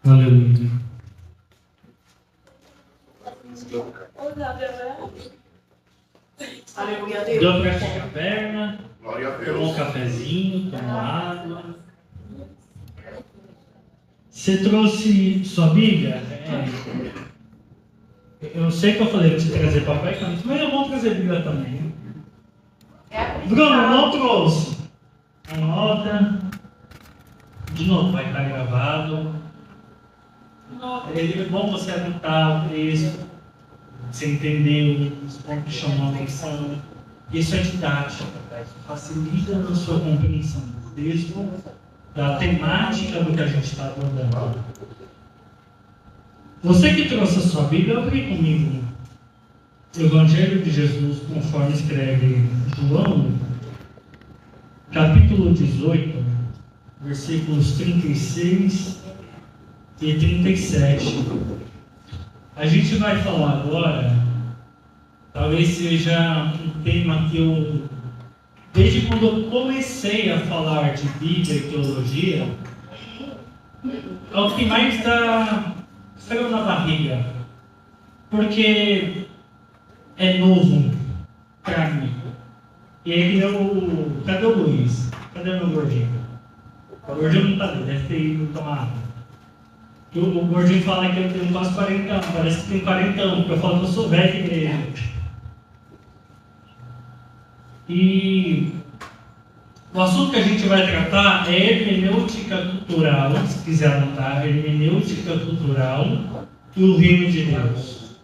Aleluia. Aleluia a Deus. Deu pra esticar a perna, Glória a tomou um Deus. cafezinho, tomou água. Você trouxe sua Bíblia? Eu sei que eu falei pra você trazer papai e caneta, mas é bom trazer Bíblia também. Bruno, não trouxe. Anota. De novo, vai estar gravado. É bom você anotar o texto, você entender os pontos que chamam a atenção. Isso é didática, facilita a sua compreensão do texto, da temática do que a gente está abordando. Você que trouxe a sua Bíblia, abri comigo o Evangelho de Jesus, conforme escreve João, capítulo 18, versículos 36 e 37. A gente vai falar agora, talvez seja um tema que eu, desde quando eu comecei a falar de Bíblia e teologia, é o que mais dá frio na barriga, porque é novo para mim. E aí cadê o Luiz? Cadê o meu gordinho? O gordinho não está ali, deve ter ido tomar água. O gordinho fala que eu tenho quase 40 anos, parece que tem 40 anos, porque eu falo que eu sou velho mesmo. E o assunto que a gente vai tratar é hermenêutica cultural, se quiser anotar, hermenêutica cultural e o reino de Deus.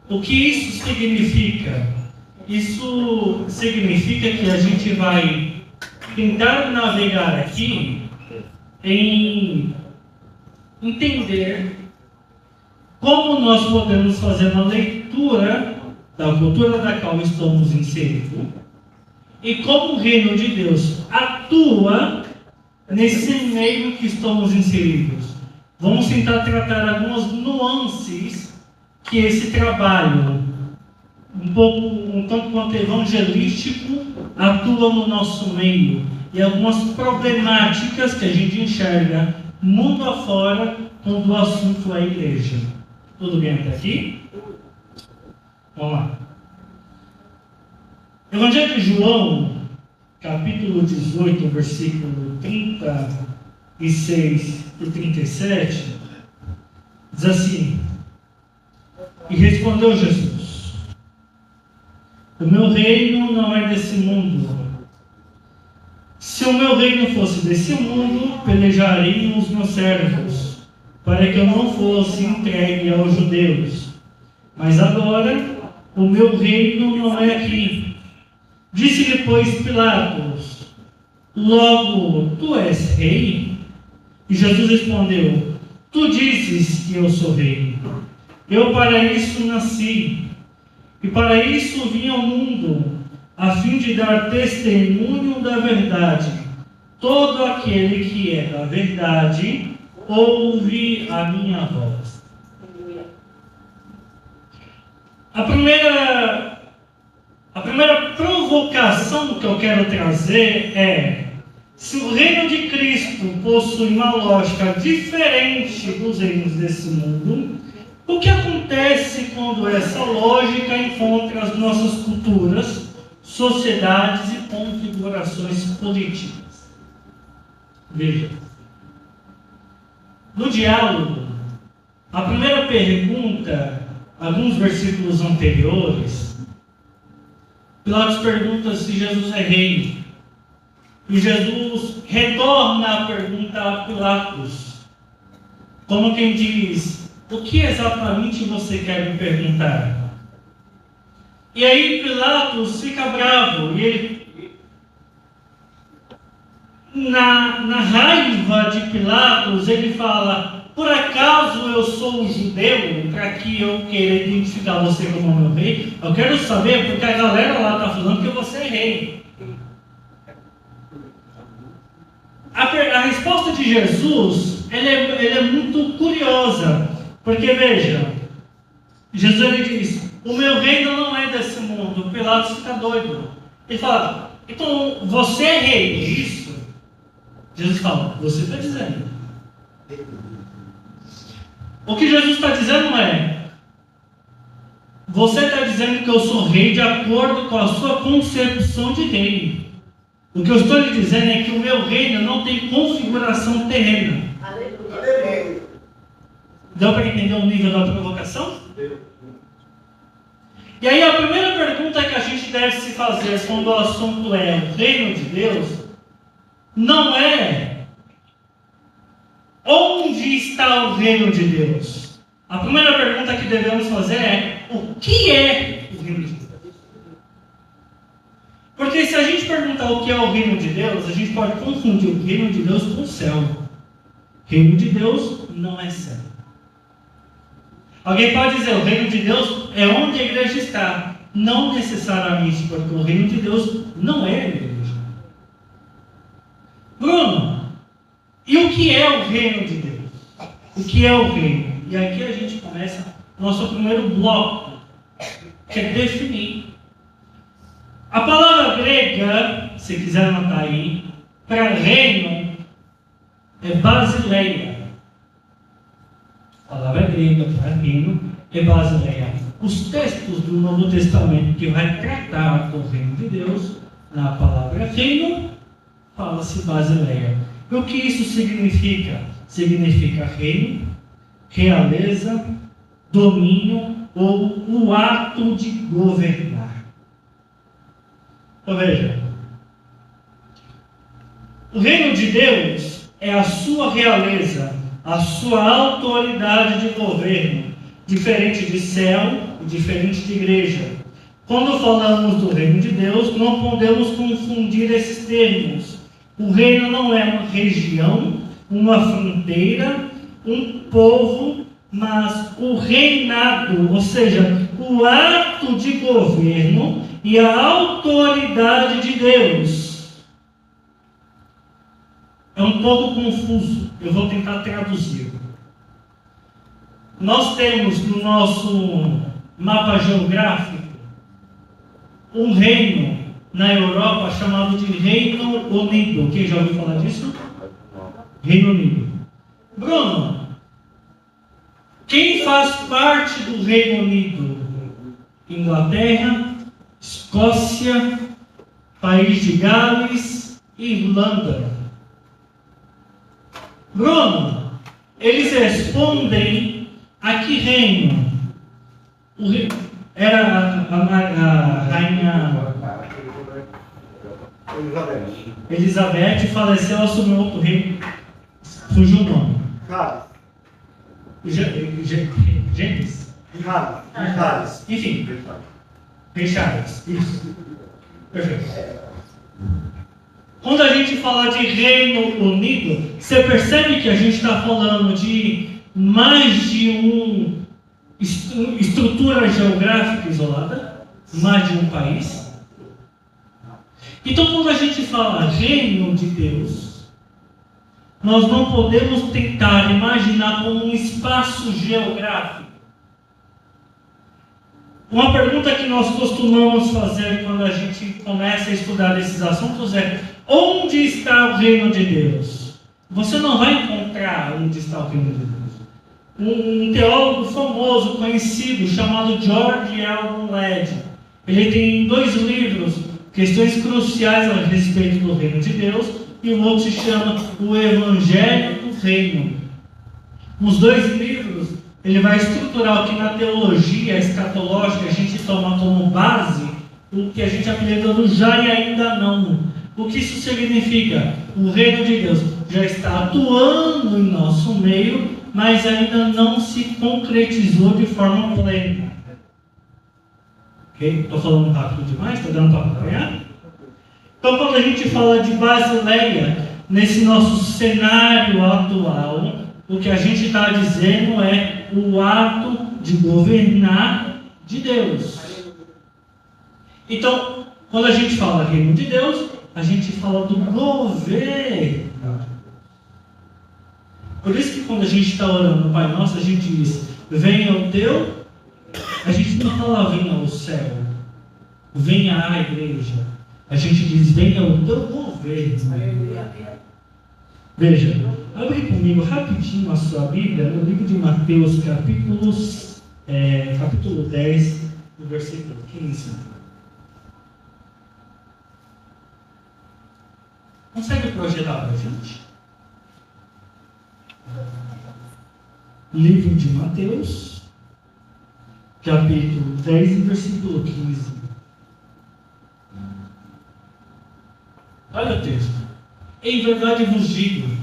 O que isso significa? Isso significa que a gente vai tentar navegar aqui em entender como nós podemos fazer uma leitura da cultura da qual estamos inseridos e como o reino de Deus atua nesse meio que estamos inseridos. Vamos tentar tratar algumas nuances que esse trabalho, um tanto quanto evangelístico, atua no nosso meio e algumas problemáticas que a gente enxerga mundo afora quando o assunto é a igreja. Tudo bem até aqui? Vamos lá. Evangelho de João, capítulo 18, versículo 36 e 37, diz assim: E respondeu Jesus: O meu reino não é desse mundo. Se o meu reino fosse desse mundo, pelejariam os meus servos, para que eu não fosse entregue aos judeus. Mas agora, o meu reino não é aqui. Disse-lhe, pois, Pilatos: Logo, tu és rei? E Jesus respondeu: Tu dizes que eu sou rei. Eu para isso nasci, e para isso vim ao mundo, a fim de dar testemunho da verdade. Todo aquele que é da verdade ouve a minha voz. A primeira provocação que eu quero trazer é: se o reino de Cristo possui uma lógica diferente dos reinos desse mundo, o que acontece quando essa lógica encontra as nossas culturas, sociedades e configurações políticas? Veja, no diálogo, a primeira pergunta, alguns versículos anteriores, Pilatos pergunta se Jesus é rei. E Jesus retorna a pergunta a Pilatos, como quem diz: o que exatamente você quer me perguntar? E aí Pilatos fica bravo, e ele, na raiva de Pilatos, ele fala: por acaso eu sou um judeu para que eu queira identificar você como meu rei? Eu quero saber porque a galera lá está falando que você é rei. A resposta de Jesus ela é muito curiosa, porque veja, Jesus ele diz: o meu reino não é desse mundo. Pilatos fica doido. Ele fala: então você é rei, é isso? Jesus fala: você está dizendo. O que Jesus está dizendo é: você está dizendo que eu sou rei de acordo com a sua concepção de reino. O que eu estou lhe dizendo é que o meu reino não tem configuração terrena. Aleluia. Deu para entender o nível da provocação? E aí a primeira pergunta que a gente deve se fazer quando o assunto é o reino de Deus, não é onde está o reino de Deus. A primeira pergunta que devemos fazer é: o que é o reino de Deus? Porque se a gente perguntar o que é o reino de Deus, a gente pode confundir o reino de Deus com o céu. O reino de Deus não é céu. Alguém pode dizer: o reino de Deus é onde a igreja está. Não necessariamente, porque o reino de Deus não é a igreja. Bruno, e o que é o reino de Deus? O que é o reino? E aqui a gente começa nosso primeiro bloco, que é definir. A palavra grega, se quiser anotar aí, para reino, é basileia. A palavra grega para reino é basileia. Os textos do Novo Testamento que vai tratar do reino de Deus, na palavra reino, fala-se basileia. E o que isso significa? Significa reino, realeza, domínio ou o ato de governar. Então veja, o reino de Deus é a sua realeza, a sua autoridade de governo, diferente de céu e diferente de igreja. Quando falamos do reino de Deus, não podemos confundir esses termos. O reino não é uma região, uma fronteira, um povo, mas o reinado, ou seja, o ato de governo e a autoridade de Deus. É um pouco confuso, eu vou tentar traduzir. Nós temos no nosso mapa geográfico um reino na Europa chamado de Reino Unido. Quem já ouviu falar disso? Reino Unido. Bruno, quem faz parte do Reino Unido? Inglaterra, Escócia, País de Gales e Irlanda. Bruno, eles respondem a que reino? Era a rainha Elizabeth faleceu, assumiu outro reino. Fugiu o nome. James? Enfim. Richards. Isso. Perfeito. Quando a gente fala de Reino Unido, você percebe que a gente está falando de mais de uma estrutura geográfica isolada? Mais de um país? Então, quando a gente fala Reino de Deus, nós não podemos tentar imaginar como um espaço geográfico. Uma pergunta que nós costumamos fazer quando a gente começa a estudar esses assuntos é: onde está o reino de Deus? Você não vai encontrar onde está o reino de Deus. Um teólogo famoso, conhecido, chamado George Eldon Ladd, ele tem 2 livros, questões cruciais a respeito do reino de Deus, e o outro se chama O Evangelho do Reino. Nos 2 livros, ele vai estruturar o que na teologia escatológica a gente toma como base, o que a gente apelida do já e ainda não. O que isso significa? O reino de Deus já está atuando em nosso meio, mas ainda não se concretizou de forma plena. Ok? Estou falando rápido demais? Está dando para acompanhar? Então, quando a gente fala de Basileia, nesse nosso cenário atual, o que a gente está dizendo é o ato de governar de Deus. Então, quando a gente fala reino de Deus, a gente fala do governo. Por isso que quando a gente está orando no Pai Nosso, a gente diz: venha o teu. A gente não fala venha o céu, venha a igreja. A gente diz venha o teu governo. Veja, Abre comigo rapidinho a sua Bíblia no livro de Mateus, capítulo 10, no versículo 15. Consegue projetar para a gente? Livro de Mateus, capítulo 10, versículo 15. Olha o texto. Em verdade vos digo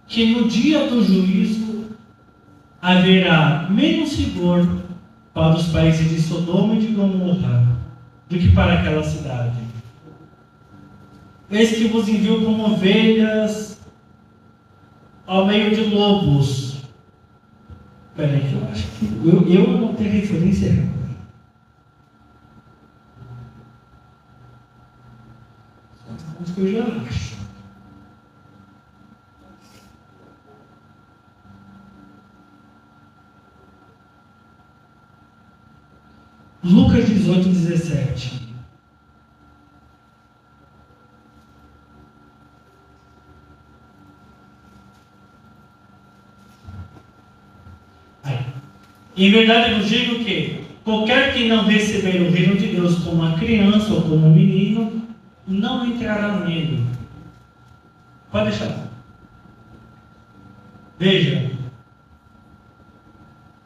que no dia do juízo haverá menos rigor para os países de Sodoma e de Gomorra do que para aquela cidade. Eis que vos envio como ovelhas ao meio de lobos. Peraí, que eu acho que eu não tenho referência errada. Mas que eu já acho. Lucas 18, 17. Em verdade eu digo que qualquer que não receber o reino de Deus como uma criança ou como um menino, não entrará nele. Pode deixar. Veja,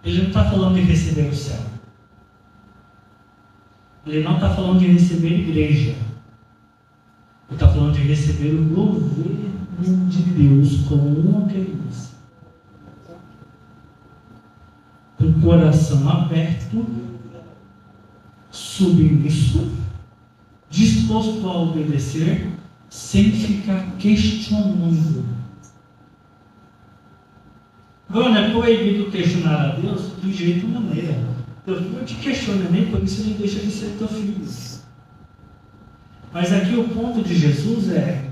ele não está falando de receber o céu. Ele não está falando de receber igreja. Ele está falando de receber o governo de Deus como uma criança. Com o coração aberto, submisso, disposto a obedecer, sem ficar questionando. Agora, é proibido questionar a Deus de jeito e maneira. Teu filho não te questiona, nem por isso ele deixa de ser teu filho. Mas aqui o ponto de Jesus é,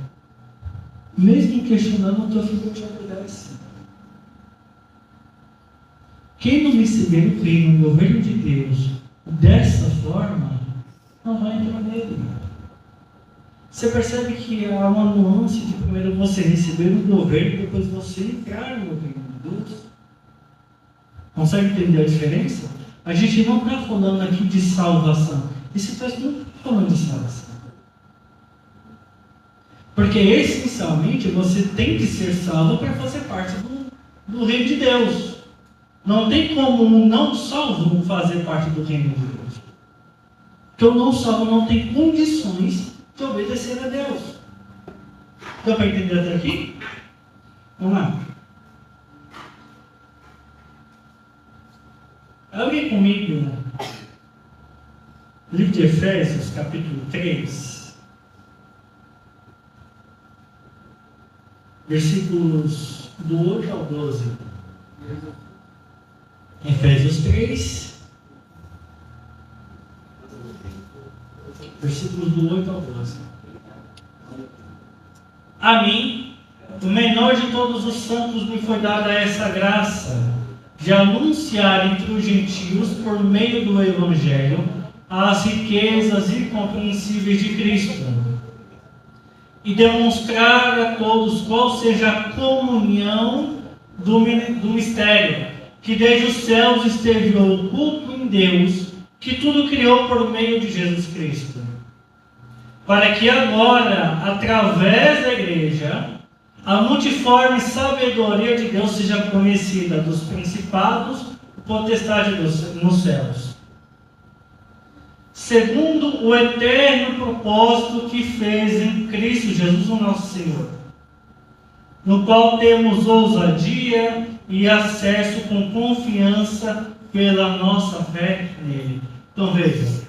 mesmo questionando, o teu filho te obedece. Quem não receber o reino, o governo de Deus, dessa forma, não vai entrar nele. Você percebe que há uma nuance de primeiro você receber o governo e depois você entrar no reino de Deus? Consegue entender a diferença? A gente não está falando aqui de salvação. Esse texto não está falando de salvação. Porque essencialmente você tem que ser salvo para fazer parte do reino de Deus. Não tem como um não salvo fazer parte do reino de Deus. Porque o não salvo não tem condições de obedecer a Deus. Dá para entender até aqui? Vamos lá. Abre comigo o livro de Efésios, capítulo 3, versículos do 8 ao 12. Efésios 3, versículos do 8 ao 12. A mim, o menor de todos os santos, me foi dada essa graça de anunciar entre os gentios, por meio do Evangelho, as riquezas incompreensíveis de Cristo, e demonstrar a todos qual seja a comunhão do mistério, que desde os céus esteve oculto em Deus, que tudo criou por meio de Jesus Cristo, para que agora, através da igreja, a multiforme sabedoria de Deus seja conhecida dos principados e potestade nos céus, segundo o eterno propósito que fez em Cristo Jesus, o nosso Senhor, no qual temos ousadia e acesso com confiança pela nossa fé nele. Então veja,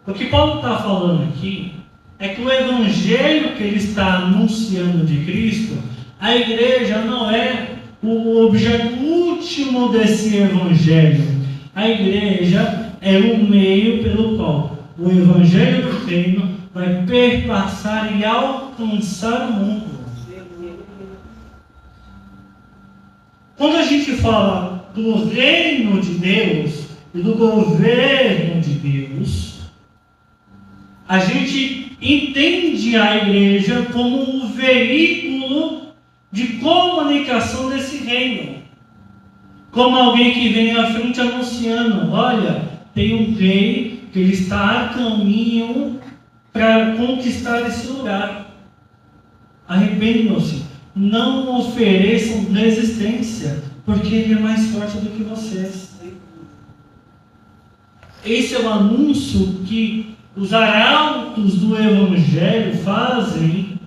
o que Paulo está falando aqui é que o evangelho que ele está anunciando de Cristo, a igreja não é o objeto último desse evangelho. A igreja é o meio pelo qual o evangelho do reino vai perpassar e alcançar o mundo. Quando a gente fala do reino de Deus e do governo de Deus, a gente entende a igreja como um veículo de comunicação desse reino. Como alguém que vem à frente anunciando: olha, tem um rei que ele está a caminho para conquistar esse lugar. Arrependam-se, não ofereçam resistência, porque ele é mais forte do que vocês. Esse é o anúncio que os arautos do Evangelho fazem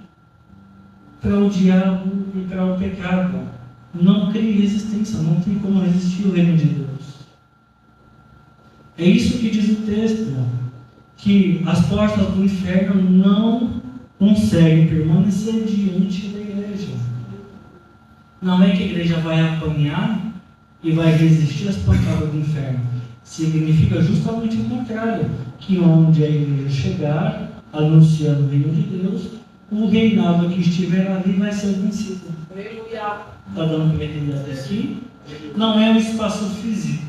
para o diabo e para o pecado. Não crie resistência, não tem como resistir ao reino de Deus. É isso que diz o texto, que as portas do inferno não conseguem permanecer diante da igreja. Não é que a igreja vai apanhar e vai resistir às pancadas do inferno. Significa justamente o contrário, que onde a igreja chegar, anunciando o reino de Deus, o reinado que estiver ali vai ser vencido. Está dando para entender até aqui? Não é um espaço físico,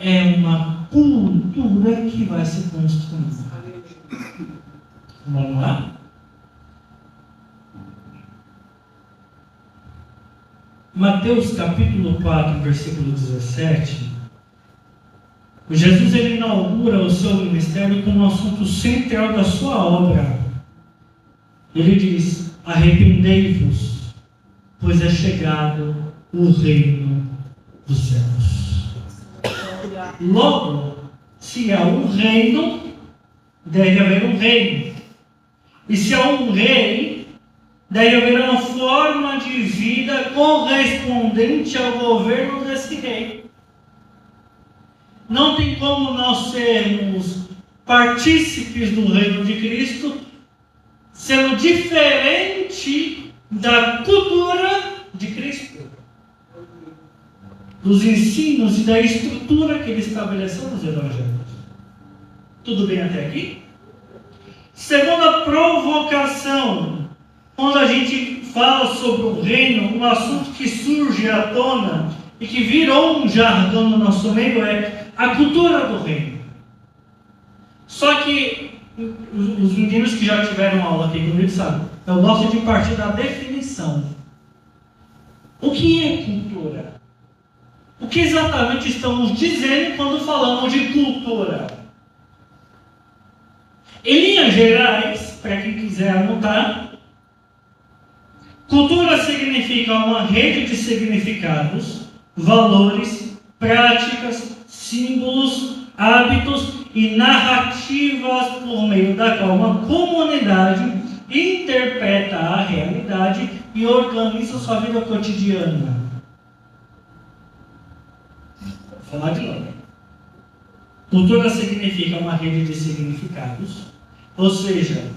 é uma cultura que vai se construindo. Vamos lá? Mateus capítulo 4, versículo 17. Jesus ele inaugura o seu ministério com um assunto central da sua obra. Ele diz: arrependei-vos, pois é chegado o reino dos céus. Logo, se há um reino, deve haver um reino. E se há um rei, deve haver uma forma de vida correspondente ao governo desse rei. Não tem como nós sermos partícipes do reino de Cristo sendo diferente da cultura de Cristo, dos ensinos e da estrutura que ele estabeleceu nos evangelhos. Tudo bem até aqui? Segunda provocação, quando a gente fala sobre o reino, um assunto que surge à tona e que virou um jargão no nosso meio é a cultura do reino. Só que os meninos que já tiveram aula aqui comigo sabem, eu gosto de partir da definição. O que é cultura? O que exatamente estamos dizendo quando falamos de cultura? Em linhas gerais, para quem quiser anotar, cultura significa uma rede de significados, valores, práticas, símbolos, hábitos e narrativas por meio da qual uma comunidade interpreta a realidade e organiza sua vida cotidiana. Vou falar de novo. Cultura significa uma rede de significados, ou seja,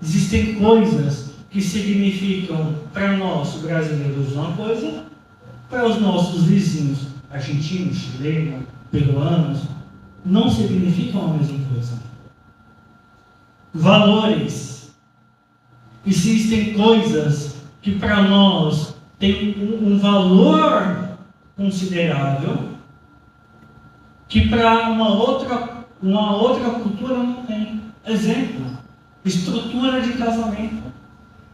existem coisas que significam para nós brasileiros uma coisa, para os nossos vizinhos argentinos, chilenos, peruanos, não significam a mesma coisa. Valores. Existem coisas que para nós têm um valor considerável, que para uma outra cultura não tem. Exemplo, estrutura de casamento.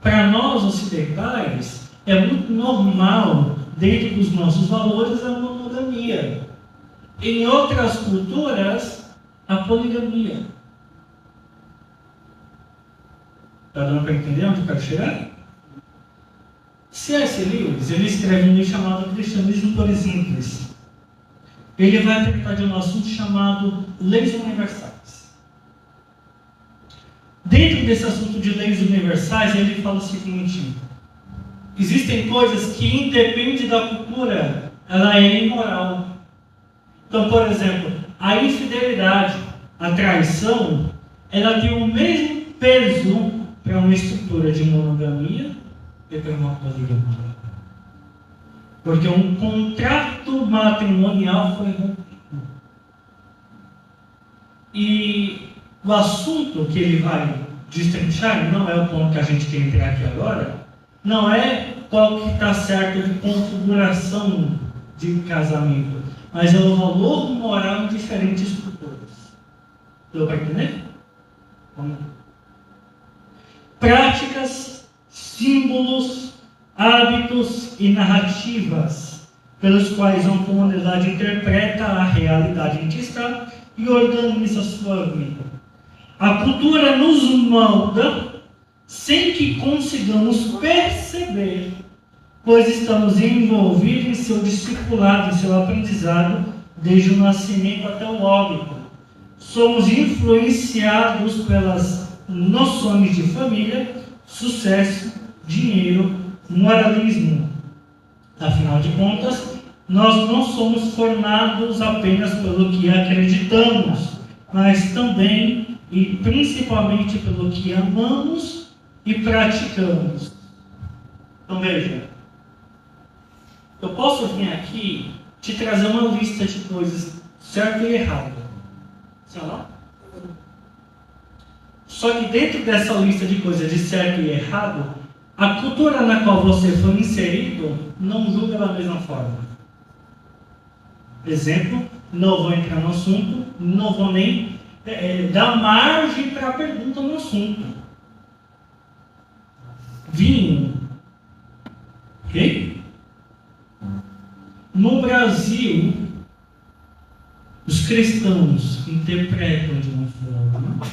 Para nós ocidentais, é muito normal, dentro dos nossos valores, a monogamia. Em outras culturas, a poligamia. Está dando para entender onde eu quero chegar? C.S. Lewis, ele escreve um livro chamado Cristianismo por Simples. Ele vai tratar de um assunto chamado leis universais. Dentro desse assunto de leis universais, ele fala o seguinte: existem coisas que, independente da cultura, ela é imoral. Então, por exemplo, a infidelidade, a traição, ela tem o mesmo peso para uma estrutura de monogamia e para uma poligamia. Porque um contrato matrimonial foi rompido. E o assunto que ele vai destrinchar, não é o ponto que a gente quer entrar aqui agora, não é qual que está certo de configuração de casamento, mas é o valor moral em diferentes culturas. Deu para entender? Vamos lá. Práticas, símbolos, hábitos e narrativas pelos quais uma comunidade interpreta a realidade em que está e organiza sua vida. A cultura nos molda sem que consigamos perceber, pois estamos envolvidos em seu discipulado, em seu aprendizado, desde o nascimento até o óbito. Somos influenciados pelas noções de família, sucesso, dinheiro, moralismo. Afinal de contas, nós não somos formados apenas pelo que acreditamos, mas também e principalmente pelo que amamos e praticamos. Então veja, eu posso vir aqui te trazer uma lista de coisas certo e errado. Sim ou não? Só que dentro dessa lista de coisas de certo e errado, a cultura na qual você foi inserido não julga da mesma forma. Exemplo, não vou entrar no assunto, não vou nem dar margem para a pergunta no assunto. Vinho. Ok? No Brasil, os cristãos interpretam de uma forma,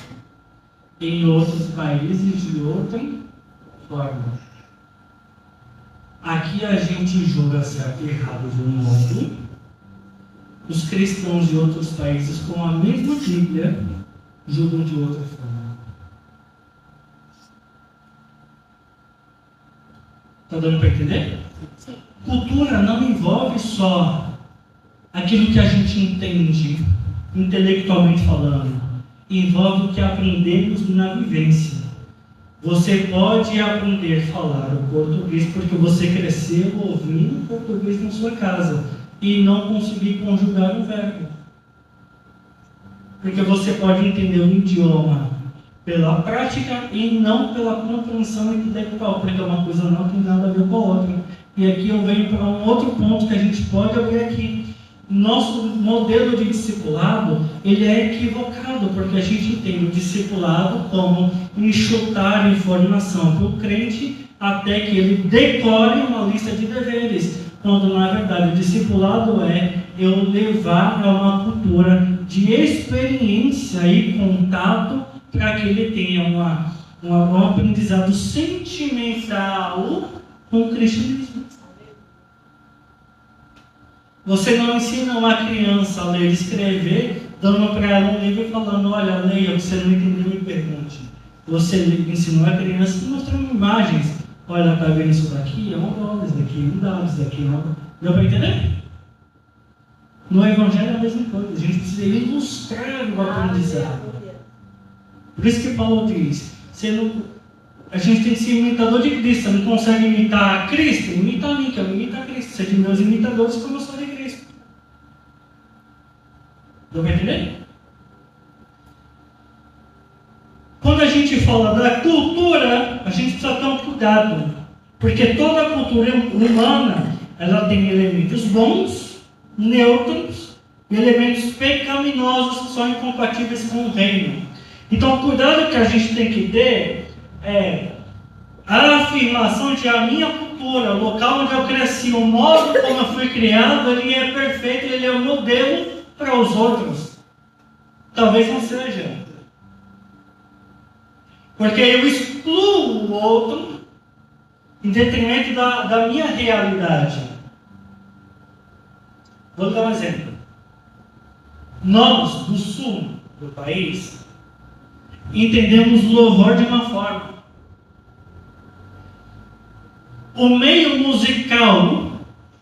em outros países de outra forma. Aqui a gente julga certo e errado de um modo, os cristãos de outros países com a mesma Bíblia julgam de outra forma. Está dando para entender? Sim. Cultura não envolve só aquilo que a gente entende, intelectualmente falando. Envolve o que aprendemos na vivência. Você pode aprender a falar o português porque você cresceu ouvindo português na sua casa e não conseguir conjugar um verbo. Porque você pode entender o idioma pela prática e não pela compreensão intelectual, porque uma coisa não tem nada a ver com a outra. E aqui eu venho para um outro ponto que a gente pode abrir aqui. Nosso modelo de discipulado, ele é equivocado, porque a gente entende o discipulado como enxutar informação para o crente até que ele decore uma lista de deveres, quando na verdade o discipulado é eu levar a uma cultura de experiência e contato para que ele tenha um aprendizado sentimental com o cristianismo. Você não ensina uma criança a ler e escrever, dando para ela um livro e falando, olha, leia, você não entendeu, me pergunte. Você ensinou a criança mostrando imagens. Olha, está vendo isso daqui? É uma bola, isso daqui é um dado, isso daqui é uma... Deu para entender? No Evangelho é a mesma coisa. A gente precisa ilustrar o aprendizado. Por isso que Paulo diz, a gente tem que ser imitador de Cristo. Você não consegue imitar a Cristo? Imita a mim, que eu imito a Cristo. Seja meus imitadores como eu sou de Cristo. Deu para entender? Quando a gente fala da cultura, a gente precisa ter um cuidado. Porque toda a cultura humana, ela tem elementos bons, neutros e elementos pecaminosos que são incompatíveis com o reino. Então, o cuidado que a gente tem que ter é a afirmação de a minha cultura, o local onde eu cresci, o modo como eu fui criado, ele é perfeito, ele é um modelo para os outros. Talvez não seja. Porque eu excluo o outro em detrimento da minha realidade. Vou dar um exemplo. Nós, do sul do país, entendemos o louvor de uma forma. O meio musical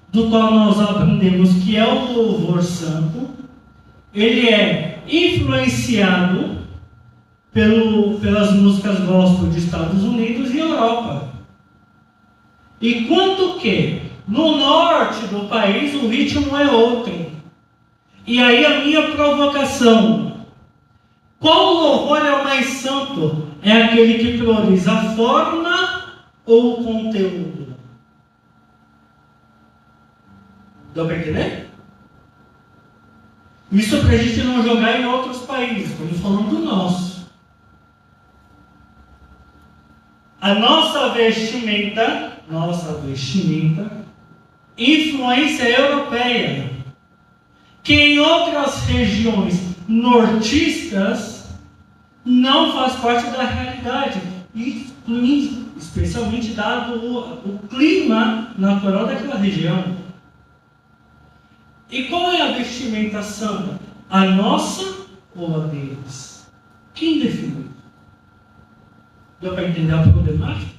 do qual nós aprendemos que é o louvor santo, ele é influenciado pelas músicas gospel de Estados Unidos e Europa. E quanto que no norte do país o ritmo é outro. E aí a minha provocação: qual louvor é o mais santo? É aquele que prioriza a forma ou o conteúdo? Dá para entender? Isso para a gente não jogar em outros países, estamos falando do nosso. A nossa vestimenta nossa vestimenta, influência europeia, que em outras regiões nortistas não faz parte da realidade, especialmente dado o clima natural daquela região. E qual é a vestimenta santa? A nossa ou a deles? Quem definiu? Deu para entender a problemática?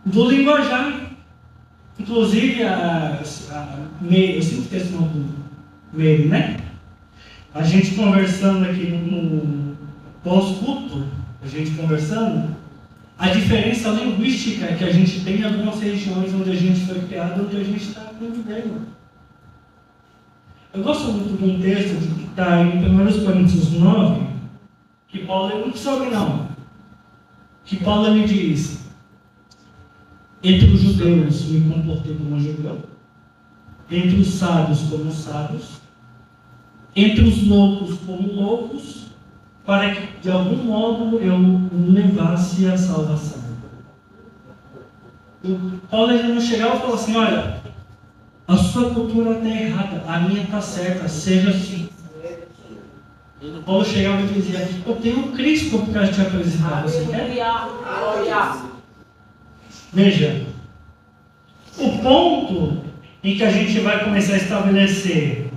Do linguajar. Inclusive, Meire, eu sempre esqueço o nome do Meire, né? A gente conversando aqui no pós-culto, a diferença linguística que a gente tem em algumas regiões onde a gente foi criado, onde a gente está vivendo. Eu gosto muito de um texto que está em 1 Coríntios 9, que Paulo, não precisa ouvir não, que Paulo ele diz: entre os judeus me comportei como judeu, entre os sábios como sábios, entre os loucos como loucos, para que de algum modo eu levasse a salvação. Paulo ele não chegava e falou assim: olha, a sua cultura está errada, a minha está certa, seja assim. Paulo chegava e dizia: eu tenho um Cristo para te apresentar, você quer? Veja, o ponto em que a gente vai começar a estabelecer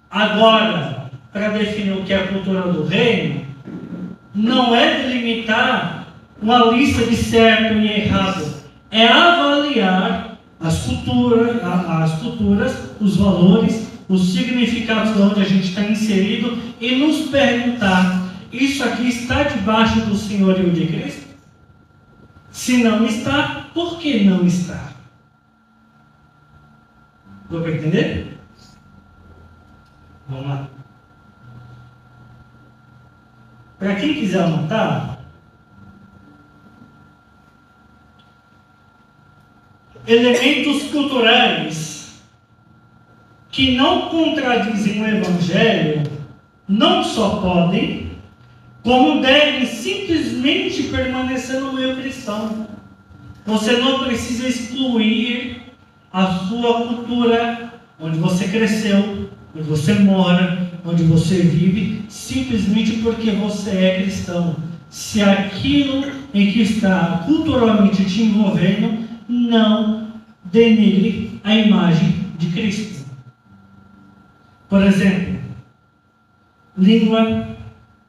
agora, para definir o que é a cultura do reino, não é delimitar uma lista de certo e errado, é avaliar as culturas, os valores, os significados de onde a gente está inserido e nos perguntar: isso aqui está debaixo do senhorio de Cristo? Se não está, por que não está? Deu para entender? Vamos lá. Para quem quiser anotar, elementos culturais que não contradizem o Evangelho não só podem, como devem simplesmente permanecer no meio cristão. Você não precisa excluir a sua cultura, onde você cresceu, onde você mora, onde você vive, simplesmente porque você é cristão. Se aquilo em que está culturalmente te envolvendo não denigre a imagem de Cristo. Por exemplo, língua,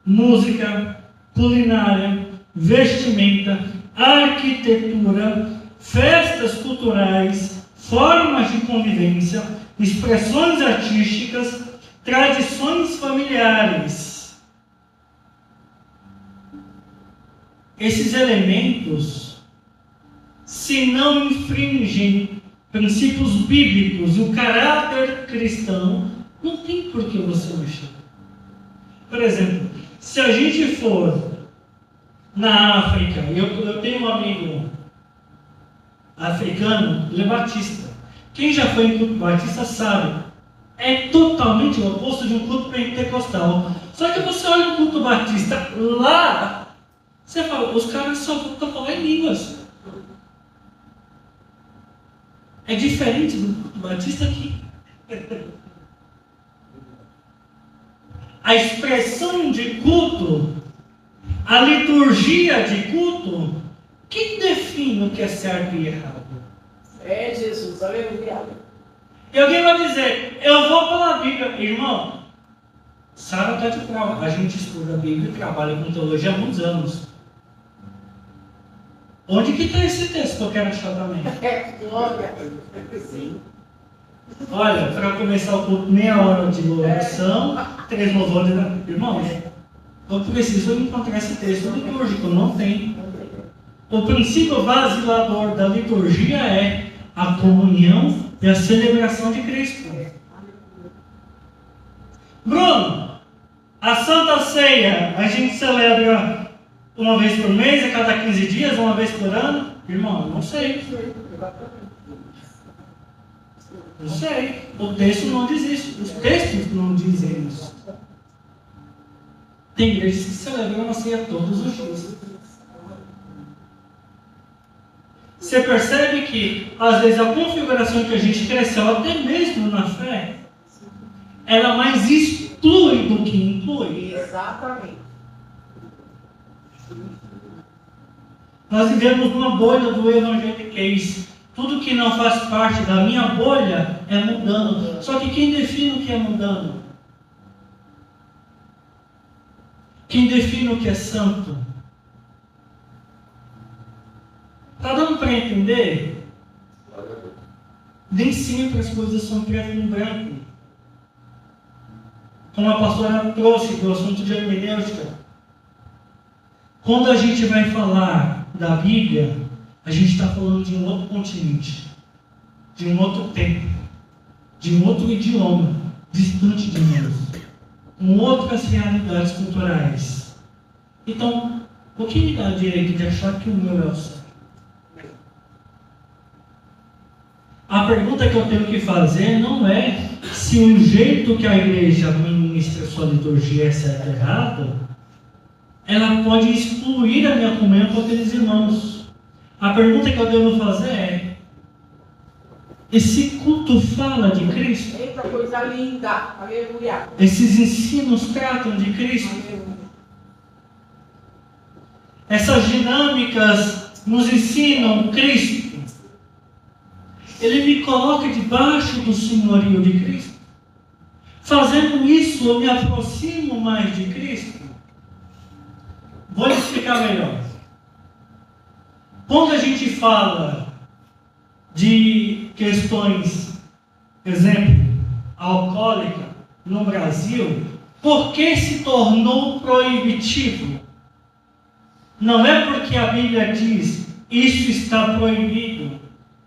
música, culinária, vestimenta, arquitetura, festas culturais, formas de convivência, expressões artísticas, tradições familiares. Esses elementos, se não infringem princípios bíblicos e o caráter cristão, não tem por que você mexer. Por exemplo, se a gente for na África, eu tenho um amigo africano, ele é batista. Quem já foi em culto batista sabe, é totalmente o oposto de um culto pentecostal. Só que você olha o culto batista lá, você fala, os caras só estão falando em línguas. É diferente do culto batista aqui. A expressão de culto, a liturgia de culto, quem define o que é certo e errado? É Jesus, aleluia. E alguém vai dizer, eu vou pela Bíblia. Irmão, Sara está de prova. A gente estuda a Bíblia e trabalha com teologia há muitos anos. Onde que está esse texto que eu quero achar também? Glória. Sim. Olha, para começar o culto, meia hora de oração, 3 louvores. Irmãos, eu preciso encontrar esse texto litúrgico. Não tem. O princípio basilador da liturgia é a comunhão e a celebração de Cristo. Bruno, a Santa Ceia, a gente celebra uma vez por mês, a cada 15 dias, uma vez por ano? Irmão, não sei. Não sei. O texto não diz isso. Os textos não dizem isso. Tem igrejas que celebram a ceia todos os dias. Você percebe que, às vezes, a configuração que a gente cresceu, até mesmo na fé, ela mais exclui do que inclui. Exatamente. Nós vivemos numa bolha do evangeliquez. Tudo que não faz parte da minha bolha é mudando. Só que quem define o que é mudando? Quem define o que é santo? Está dando para entender? Nem sempre as coisas são preto no branco. Como a pastora trouxe do assunto de hermenêutica. Quando a gente vai falar da Bíblia, a gente está falando de um outro continente, de um outro tempo, de um outro idioma, distante de nós, com outras realidades culturais. Então, o que me dá o direito de achar que o meu é o certo? A pergunta que eu tenho que fazer não é se o jeito que a igreja ministra sua liturgia é certo ou errado. Ela pode excluir a minha comunhão com aqueles irmãos. A pergunta que eu devo fazer é: esse culto fala de Cristo? Eita, coisa linda. Aleluia. Esses ensinos tratam de Cristo? Aleluia. Essas dinâmicas nos ensinam Cristo? Ele me coloca debaixo do senhorio de Cristo? Fazendo isso, eu me aproximo mais de Cristo? Vou explicar melhor. Quando a gente fala de questões, exemplo, alcoólica no Brasil, por que se tornou proibitivo? Não é porque a Bíblia diz isso está proibido,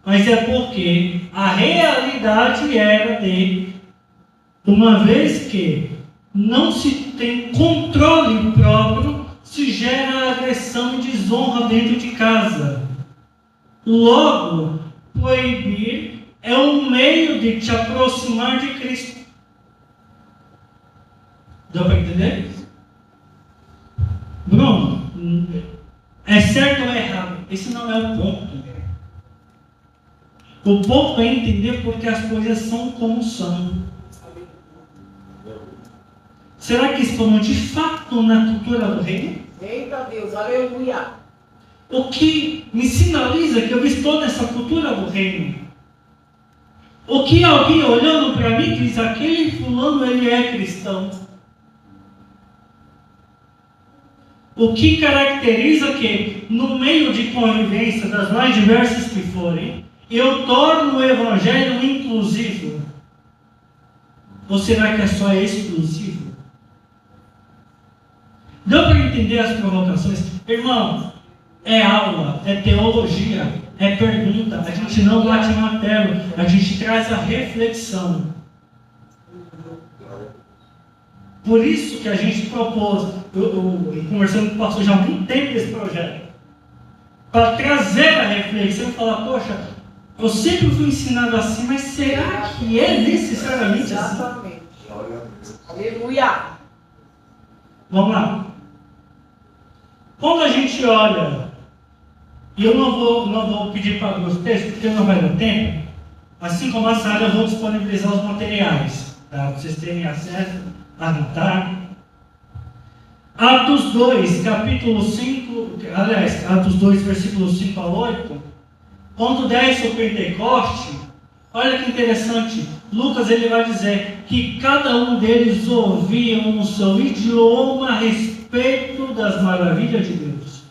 mas é porque a realidade era de, uma vez que não se tem controle próprio, se gera agressão e desonra dentro de casa. Logo, proibir é um meio de te aproximar de Cristo. Deu para entender? Bruno, é certo ou errado? Esse não é o ponto. O ponto é entender porque as coisas são como são. Será que estamos de fato na cultura do reino? Eita Deus, aleluia. O que me sinaliza que eu estou nessa cultura do reino? O que alguém olhando para mim diz, aquele fulano ele é cristão? O que caracteriza que, no meio de convivência das mais diversas que forem, eu torno o evangelho inclusivo? Ou será que é só exclusivo? Deu para entender as provocações? Irmão, é aula, é teologia, é pergunta. A gente não bate na martelo, a gente traz a reflexão. Por isso que a gente propôs, eu conversando com o pastor já há muito tempo esse projeto, para trazer a reflexão e falar, poxa, eu sempre fui ensinado assim, mas será que é necessariamente assim? Exatamente. Aleluia. Vamos lá. Quando a gente olha, e eu não vou pedir para os textos, porque não vai dar tempo, assim como a Sara, eu vou disponibilizar os materiais, tá? Para vocês terem acesso, anotar. Atos 2, capítulo 5, aliás, Atos 2, versículos 5 a 8, quando desce o Pentecoste, olha que interessante, Lucas ele vai dizer que cada um deles ouvia no seu idioma a respeito das maravilhas de Deus.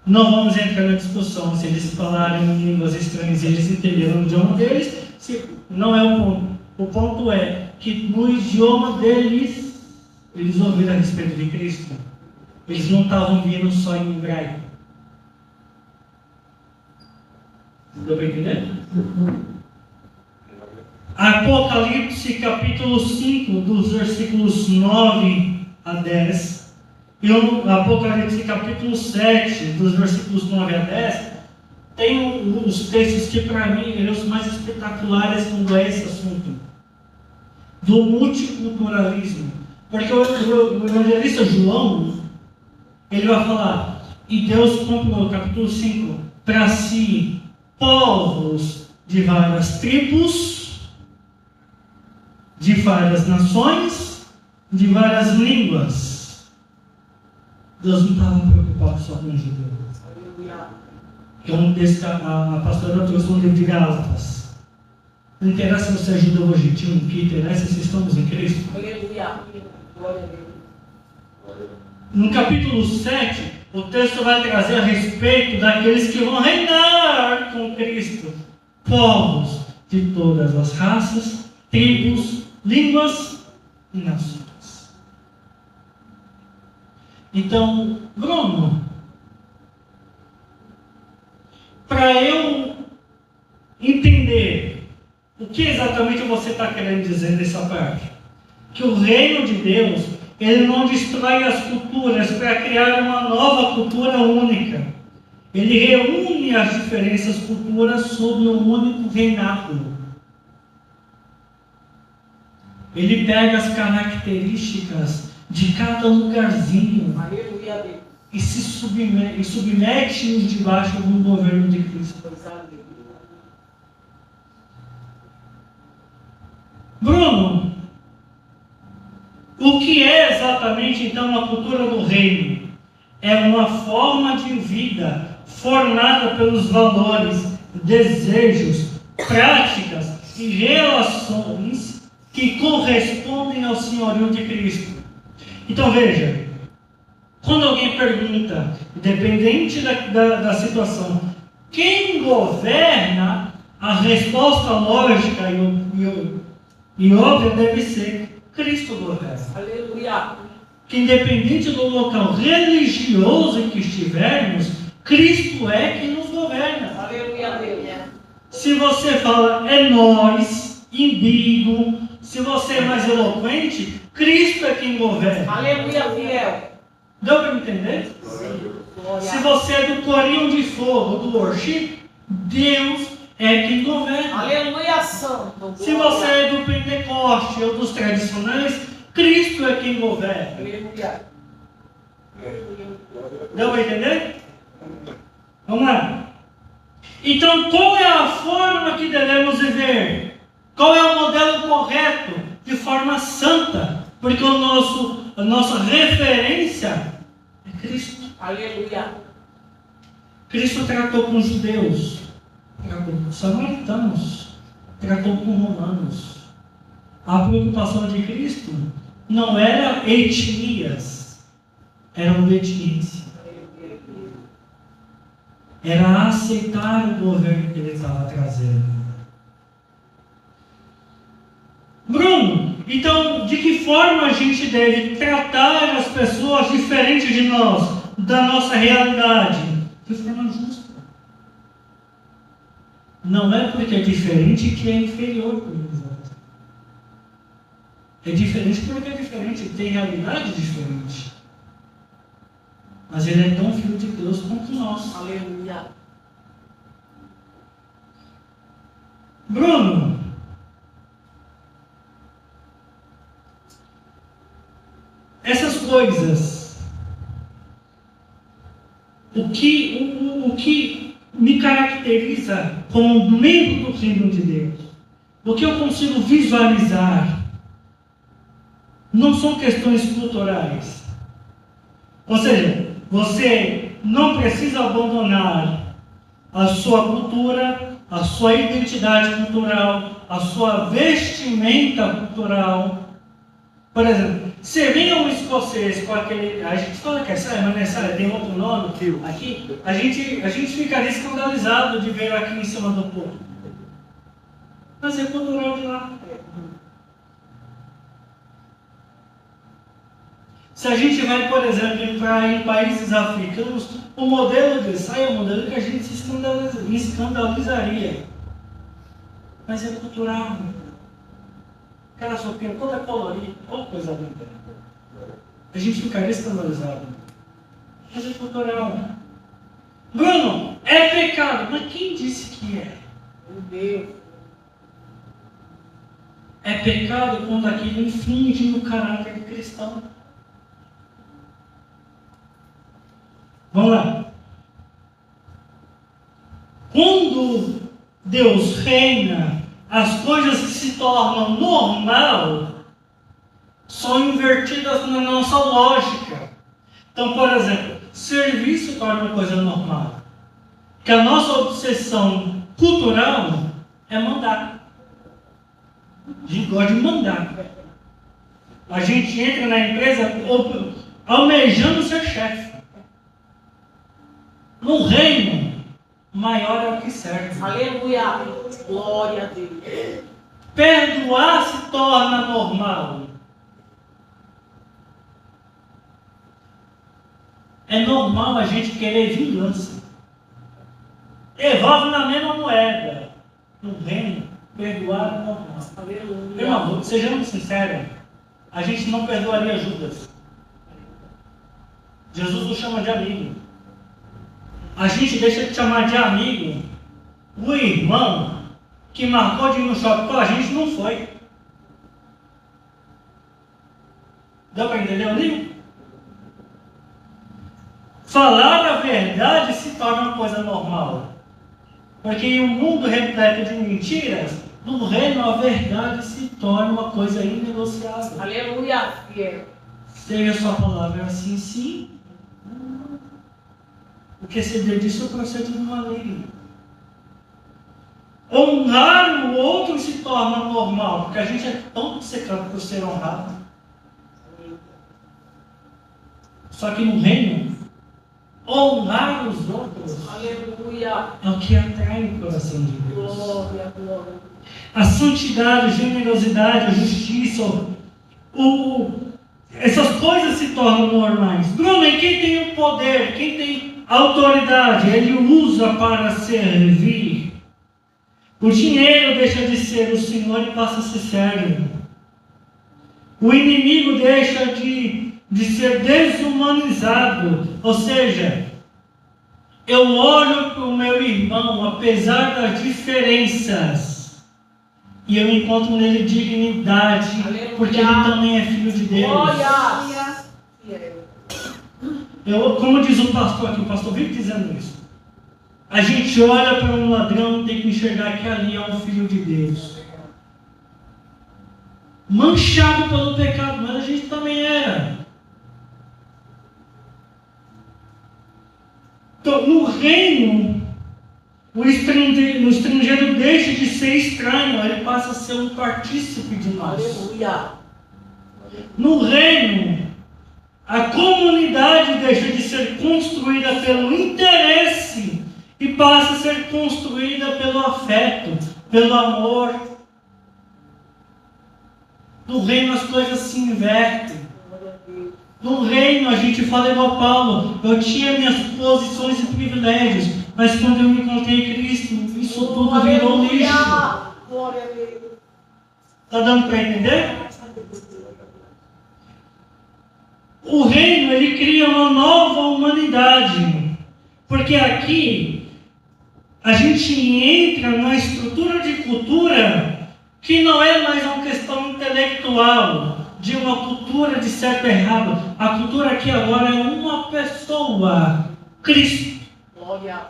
Não vamos entrar na discussão se eles falarem em línguas estranhas e eles entenderam o idioma deles, não é o ponto. O ponto é que no idioma deles, eles ouviram a respeito de Cristo. Eles não estavam vindo só em hebraico. Deu para entender? Apocalipse capítulo 5, dos versículos 9 a 10. E o Apocalipse capítulo 7, dos versículos 9 a 10, tem os textos que para mim são os mais espetaculares quando é esse assunto. Do multiculturalismo. Porque o evangelista João, ele vai falar, E Deus comprou, capítulo 5, para si povos de várias tribos, de várias nações, de várias línguas. Deus não estava preocupado só com os judeus. Que é um texto que a pastora trouxe um livro de Gálatas. Não interessa se você é judeu ou legítimo, o que interessa é se estamos em Cristo. Aleluia. Glória a Deus. No capítulo 7, o texto vai trazer a respeito daqueles que vão reinar com Cristo. Povos de todas as raças, tribos, línguas e nações. Então, Bruno, para eu entender o que exatamente você está querendo dizer nessa parte, que o reino de Deus, ele não destrói as culturas para criar uma nova cultura única. Ele reúne as diferentes culturas sob um único reinado. Ele pega as características de cada lugarzinho Aleluia, Deus. e se submete-os debaixo do governo de Cristo. Bruno, o que é exatamente então a cultura do reino? É uma forma de vida formada pelos valores, desejos, práticas e relações que correspondem ao senhorio de Cristo. Então veja, quando alguém pergunta, independente da situação, quem governa, a resposta lógica e óbvia deve ser: Cristo governa. Aleluia. Que independente do local religioso em que estivermos, Cristo é quem nos governa. Aleluia, Deus. Se você fala é nós, imbigo, se você é mais eloquente, Cristo é quem governa. Aleluia, fiel. Deu para entender? Se você é do corinho de fogo, do worship, Deus é quem governa. Aleluia, santo. Se você é do Pentecoste ou dos tradicionais, Cristo é quem governa. Aleluia. Deu para entender? Vamos lá. Então, qual é a forma que devemos viver? Qual é o modelo correto? De forma santa. Porque a nossa referência é Cristo. Aleluia. Cristo tratou com os judeus, tratou com os samaritanos, tratou com os romanos. A preocupação de Cristo não era etnias, era obediência. Era aceitar o governo que ele estava trazendo. Bruno, então de que forma a gente deve tratar as pessoas diferentes de nós, da nossa realidade? De forma justa. Não é porque é diferente que é inferior por eles. É diferente porque é diferente, tem realidade diferente. Mas ele é tão filho de Deus quanto nós. Aleluia. Bruno, essas coisas, o que me caracteriza como membro do reino de Deus, o que eu consigo visualizar, não são questões culturais. Ou seja, você não precisa abandonar a sua cultura, a sua identidade cultural, a sua vestimenta cultural. Por exemplo, você vê um escocês com aquele... A gente fala que é saia, mas não é saia, tem outro nome aqui. A gente ficaria escandalizado de ver aqui em cima do povo. Mas é cultural de lá. Se a gente vai, por exemplo, em países africanos, o modelo de saia é um modelo que a gente se escandalizaria. Mas é cultural. Aquela sopinha toda colorida, ou coisa linda. A gente ficaria escandalizado. Mas é cultural. Bruno, é pecado. Mas quem disse que é? Meu Deus. É pecado quando aquilo infringe no caráter cristão. Vamos lá. Quando Deus reina, as coisas que se tornam normal são invertidas na nossa lógica. Então, por exemplo, serviço se torna uma coisa normal. Que a nossa obsessão cultural é mandar. A gente gosta de mandar. A gente entra na empresa almejando ser chefe. No reino, maior é o que serve. Aleluia. Glória a Deus. Perdoar se torna normal. É normal a gente querer vingança. Devolve na mesma moeda. No reino, perdoar é normal. Aleluia. Irmão, sejamos sinceros. A gente não perdoaria Judas. Jesus nos chama de amigo. A gente deixa de chamar de amigo o irmão que marcou de ir no shopping com a gente não foi. Deu para entender, amigo? Falar a verdade se torna uma coisa normal. Porque em um mundo repleto de mentiras, no reino a verdade se torna uma coisa inegociável. Aleluia. Fiel. Seja a sua palavra assim, sim. Porque se Deus disse, eu procedo de uma lei. Honrar o outro se torna normal, porque a gente é tão obcecado por ser honrado. Só que no reino, honrar os outros Aleluia. é o que atrai o coração de Deus. Glória, glória. A santidade, a generosidade, a justiça, essas coisas se tornam normais. Bruno, e quem tem o poder, quem tem a autoridade, ele usa para servir. O dinheiro deixa de ser o Senhor e passa a ser servo. O inimigo deixa de ser desumanizado. Ou seja, eu olho para o meu irmão, apesar das diferenças, e eu encontro nele dignidade, Aleluia. porque ele também é filho de Deus. Glória. Fiel. Como diz o pastor aqui, o pastor vive dizendo isso. A gente olha para um ladrão e tem que enxergar que ali é um filho de Deus. Manchado pelo pecado, mas a gente também era. Então, no reino, o estrangeiro deixa de ser estranho, ele passa a ser um partícipe de nós. Aleluia. No reino, a comunidade deixa de ser construída pelo interesse e passa a ser construída pelo afeto, pelo amor. No reino as coisas se invertem. No reino a gente fala igual Paulo, eu tinha minhas posições e privilégios, mas quando eu encontrei Cristo, isso tudo virou lixo. Glória a Deus. Está dando para entender? O reino, ele cria uma nova humanidade. Porque aqui, a gente entra numa estrutura de cultura que não é mais uma questão intelectual, de uma cultura de certo e errado. A cultura aqui agora é uma pessoa, Cristo. Glória.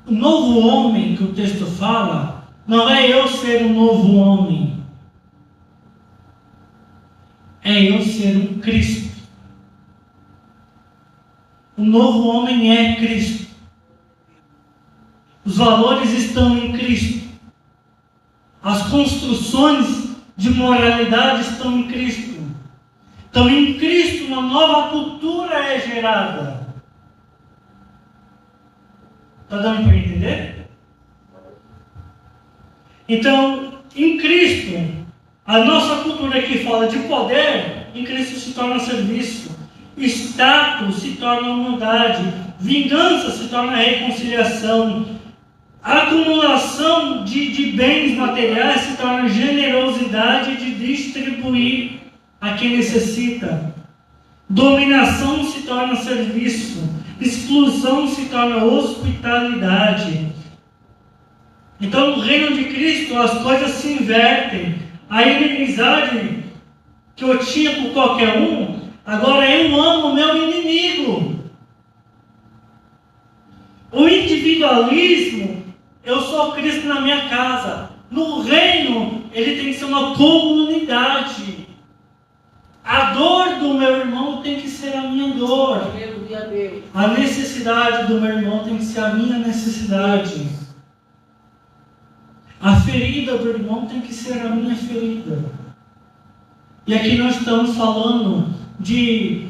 O novo homem que o texto fala, não é eu ser um novo homem. É eu ser um Cristo. O novo homem é Cristo. Os valores estão em Cristo. As construções de moralidade estão em Cristo. Então, em Cristo, uma nova cultura é gerada. Está dando para entender? Então, em Cristo, a nossa cultura que fala de poder, em Cristo se torna serviço. Status se torna humildade. Vingança se torna reconciliação. Acumulação de bens materiais se torna generosidade de distribuir a quem necessita. Dominação se torna serviço. Exclusão se torna hospitalidade. Então, no reino de Cristo, as coisas se invertem. A inimizade que eu tinha por qualquer um, Agora eu amo o meu inimigo. O individualismo, eu sou Cristo na minha casa. No reino, ele tem que ser uma comunidade. A dor do meu irmão tem que ser a minha dor. Aleluia a Deus. A necessidade do meu irmão tem que ser a minha necessidade. A ferida do irmão tem que ser a minha ferida. E aqui nós estamos falando de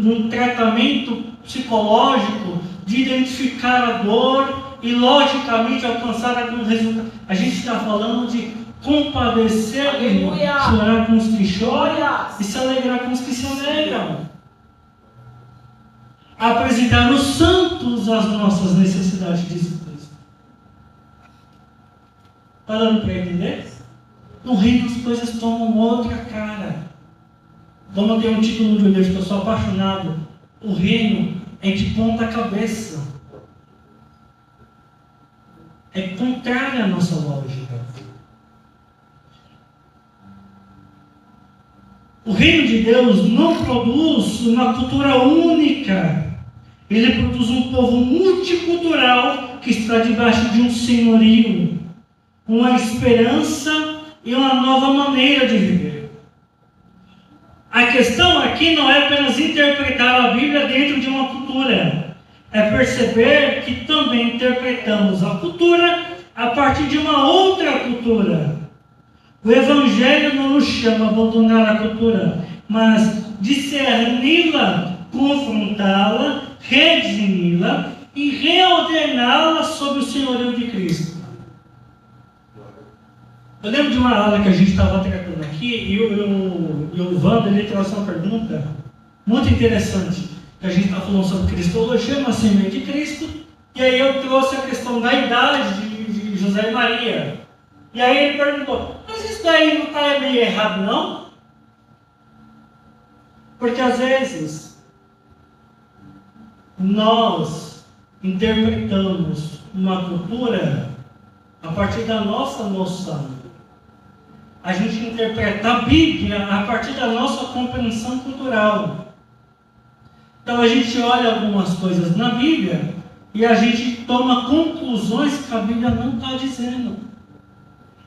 um tratamento psicológico, de identificar a dor e logicamente alcançar algum resultado. A gente está falando de compadecer, irmão, chorar com os que choram e se alegrar com os que se alegram. Apresentar os santos as nossas necessidades, diz o Cristo. Está dando para entender? No reino as coisas tomam outra cara. Vamos ter um título de livro que eu sou apaixonado. O reino é de ponta cabeça. É contrário à nossa lógica. O reino de Deus não produz uma cultura única. Ele produz um povo multicultural que está debaixo de um senhorio, uma esperança e uma nova maneira de viver. A questão aqui não é apenas interpretar a Bíblia dentro de uma cultura, é perceber que também interpretamos a cultura a partir de uma outra cultura. O Evangelho não nos chama a abandonar a cultura, mas discerni-la, confrontá-la, redimi-la e reordená-la sob o senhorio de Cristo. Eu lembro de uma aula que a gente estava tratando aqui e o Wander ele trouxe uma pergunta muito interessante, que a gente está falando sobre Cristologia, uma semente de Cristo, e aí eu trouxe a questão da idade de José e Maria. E aí ele perguntou, mas isso daí não está meio errado não? Porque às vezes nós interpretamos uma cultura a partir da nossa noção. A gente interpreta a Bíblia a partir da nossa compreensão cultural. Então a gente olha algumas coisas na Bíblia e a gente toma conclusões que a Bíblia não está dizendo.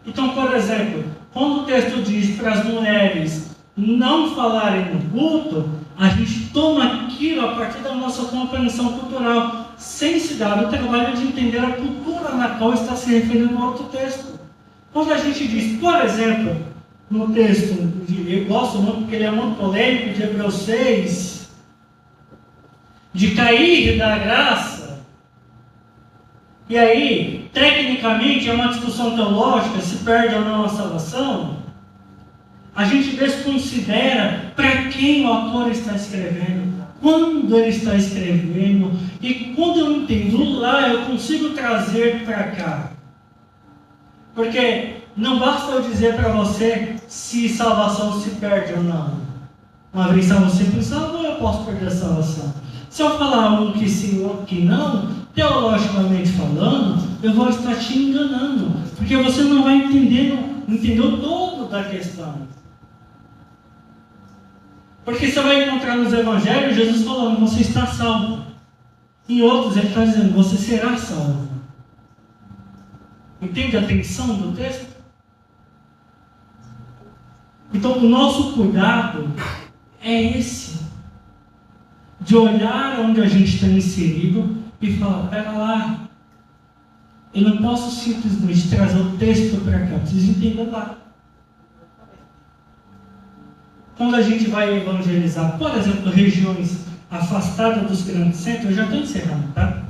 Então, por exemplo, quando o texto diz para as mulheres não falarem no culto, a gente toma aquilo a partir da nossa compreensão cultural, sem se dar o trabalho de entender a cultura na qual está se referindo no outro texto. Quando a gente diz, por exemplo, no texto, eu gosto muito porque ele é muito polêmico, de Hebreus 6, de cair da graça, e aí, tecnicamente, é uma discussão teológica, se perde ou não a salvação, a gente desconsidera para quem o autor está escrevendo, quando ele está escrevendo, e quando eu entendo lá, eu consigo trazer para cá. Porque não basta eu dizer para você se salvação se perde ou não. Uma vez salvo, sempre salvo, eu posso perder a salvação. Se eu falar um que sim, outro que não, teologicamente falando, eu vou estar te enganando, porque você não vai entender o todo da questão. Porque você vai encontrar nos evangelhos Jesus falando, você está salvo. Em outros ele está dizendo, você será salvo. Entende a tensão do texto? Então o nosso cuidado é esse, de olhar onde a gente está inserido e falar, pera lá, eu não posso simplesmente trazer o texto para cá, preciso entender lá. Quando a gente vai evangelizar, por exemplo, regiões afastadas dos grandes centros, eu já estou encerrando, tá?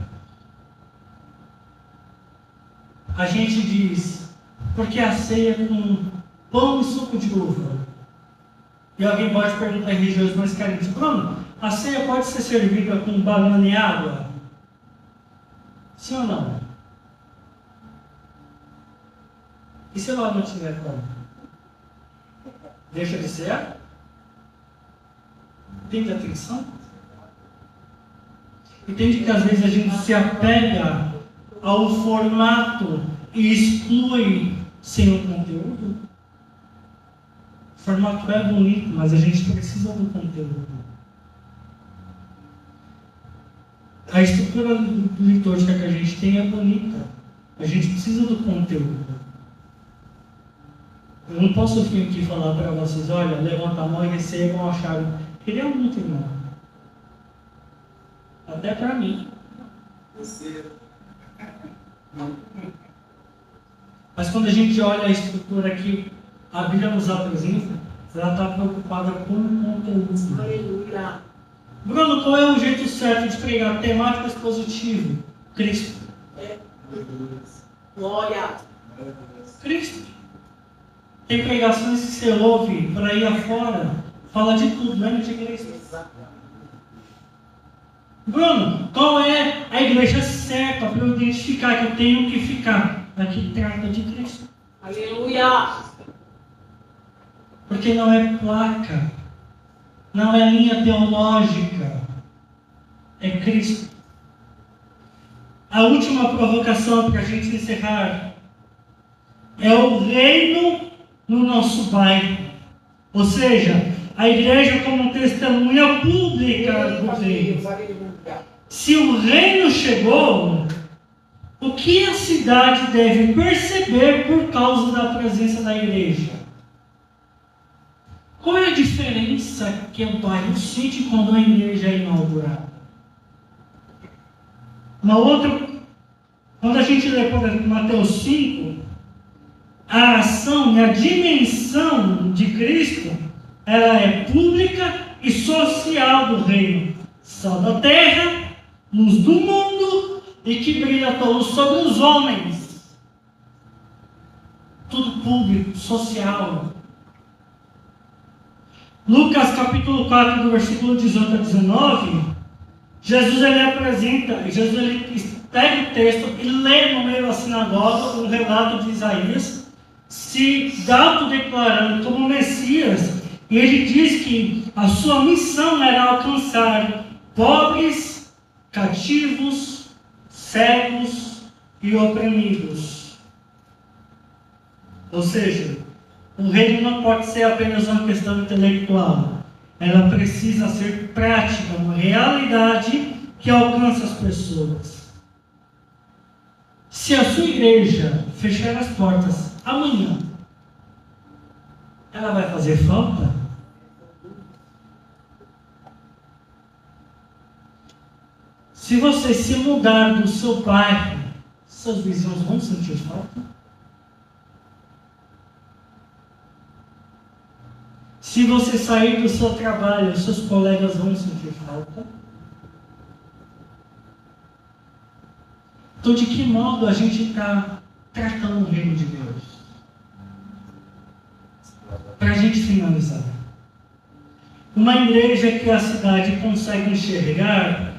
A gente diz, porque a ceia é com pão e suco de uva. E alguém pode perguntar em regiões mais carentes, Bruno, a ceia pode ser servida com banana e água? Sim ou não? E se lá não tiver como? Deixa de ser? Entende a atenção? Entende que às vezes a gente se apega ao formato e exclui sem o conteúdo? formato é bonito, mas a gente precisa do conteúdo. A estrutura litúrgica que a gente tem é bonita. A gente precisa do conteúdo. Eu não posso vir aqui falar para vocês, olha, levanta a mão e recebam a chave. Queria muito, irmão. Até para mim. Mas quando a gente olha a estrutura que a Bíblia nos apresenta, ela está preocupada com o conteúdo. Aleluia. Bruno, qual é o jeito certo de pregar? Temático expositivo. Cristo. Glória. Cristo. Tem pregações que você ouve por aí afora, fala de tudo, menos de Cristo. Bruno, qual é a igreja certa para eu identificar que eu tenho que ficar? Aqui trata de Cristo. Aleluia. Porque não é placa, não é linha teológica, é Cristo. A última provocação para a gente encerrar é o reino no nosso bairro. Ou seja, a igreja como testemunha pública do reino. Se o reino chegou, o que a cidade deve perceber por causa da presença da igreja? Qual é a diferença que o bairro sente quando a igreja é inaugurada? Quando a gente lê, por exemplo, Mateus 5, a ação e a dimensão de Cristo, ela é pública e social do reino. Sal da terra, luz do mundo e que brilha a luz sobre os homens. Tudo público, social. Lucas capítulo 4, do versículo 18 a 19, Jesus ele pega o texto e lê no meio da sinagoga um relato de Isaías, se autodeclarando como Messias, e ele diz que a sua missão era alcançar pobres, cativos, cegos e oprimidos. Ou seja, o reino não pode ser apenas uma questão intelectual. Ela precisa ser prática, uma realidade que alcança as pessoas. Se a sua igreja fechar as portas amanhã, ela vai fazer falta? Se você se mudar do seu bairro, seus vizinhos vão sentir falta? Se você sair do seu trabalho, seus colegas vão sentir falta? Então, de que modo a gente está tratando o reino de Deus? Para a gente finalizar. Uma igreja que a cidade consegue enxergar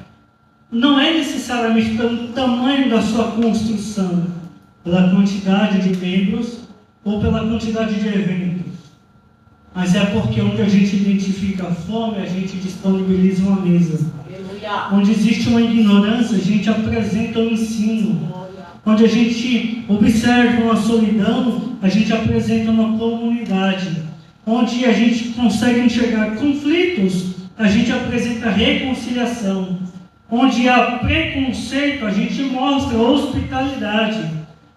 não é necessariamente pelo tamanho da sua construção, pela quantidade de membros ou pela quantidade de eventos. Mas é porque onde a gente identifica a fome, a gente disponibiliza uma mesa. Aleluia. Onde existe uma ignorância, a gente apresenta o ensino. Onde a gente observa uma solidão, a gente apresenta uma comunidade. Onde a gente consegue enxergar conflitos, a gente apresenta reconciliação. Onde há preconceito, a gente mostra hospitalidade.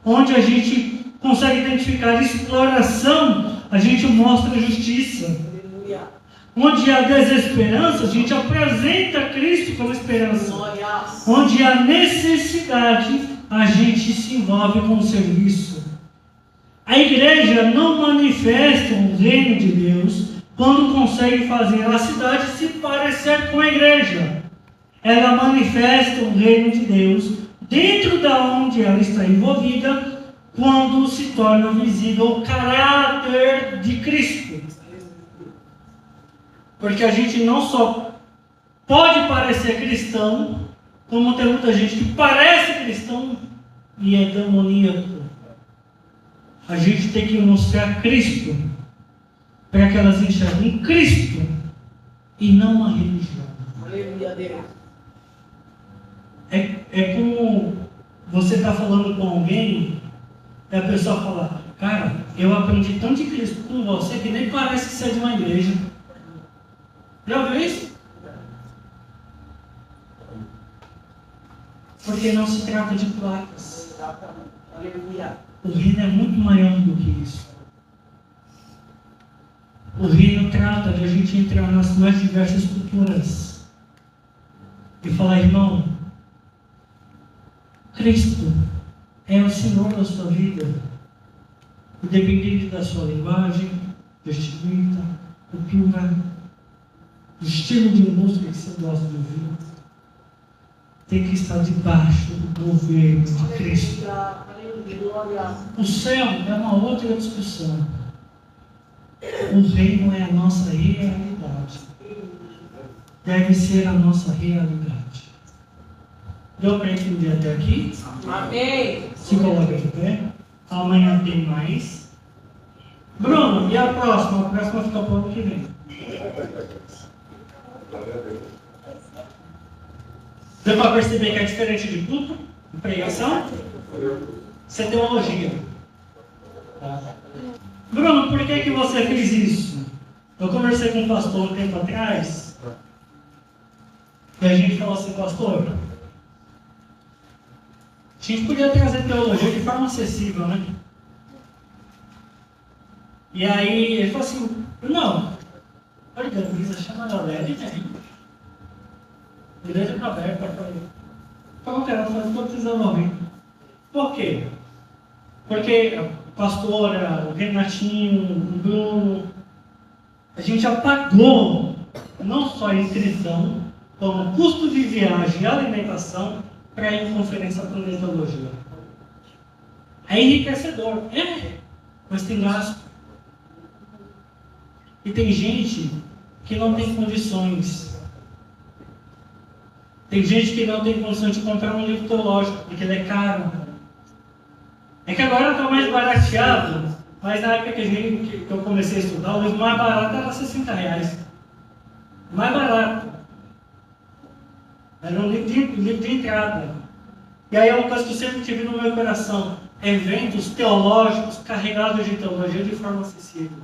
Onde a gente consegue identificar exploração, a gente mostra justiça. Aleluia. Onde há desesperança, a gente apresenta Cristo como esperança. Glória. Onde há necessidade, a gente se envolve com o serviço. A igreja não manifesta o reino de Deus quando consegue fazer a cidade se parecer com a igreja. Ela manifesta o reino de Deus dentro da onde ela está envolvida, quando se torna visível o caráter de Cristo. Porque a gente não só pode parecer cristão, como tem muita gente que parece cristão e é demoníaco. A gente tem que mostrar Cristo, para que elas enxerguem Cristo e não uma religião. Aleluia, Deus. É como você está falando com alguém e a pessoa fala, cara, eu aprendi tanto de Cristo com você que nem parece que você é de uma igreja. Já ouviu isso? Porque não se trata de placas. Aleluia. O reino é muito maior do que isso. O reino trata de a gente entrar nas mais diversas culturas e falar, irmão, Cristo é o Senhor da sua vida. Independente da sua linguagem, vestimenta, cultura, estilo de música que você gosta de ouvir, tem que estar debaixo do governo de Cristo. Glória. O céu é uma outra discussão. O reino é a nossa realidade. Deve ser a nossa realidade. Deu para entender até aqui? Amém. Se coloca de pé. Amanhã tem mais. Bruno, e a próxima? A próxima fica para o ano que vem. Deu para perceber que é diferente de culto, de pregação? Isso é teologia. Tá? Bruno, por que você fez isso? Eu conversei com um pastor um tempo atrás. E a gente falou assim, pastor, a gente podia trazer teologia de forma acessível, né? E aí ele falou assim, não, organiza, chama a galera e vem. Igreja está aberta para ele. Como que ela faz? Estou precisando ouvir. Por quê? Porque a pastora, o Renatinho, o Bruno, a gente já pagou não só a inscrição, como custo de viagem e alimentação para ir em conferência para teologia. É enriquecedor, mas tem gasto. E tem gente que não tem condições. Tem gente que não tem condições de comprar um livro teológico, porque ele é caro. É que agora está mais barateado, mas na época que eu comecei a estudar, o livro mais barato era R$60. Mais barato. Era um livro de entrada. E aí é uma coisa que eu sempre tive no meu coração. Eventos teológicos carregados de teologia de forma acessível.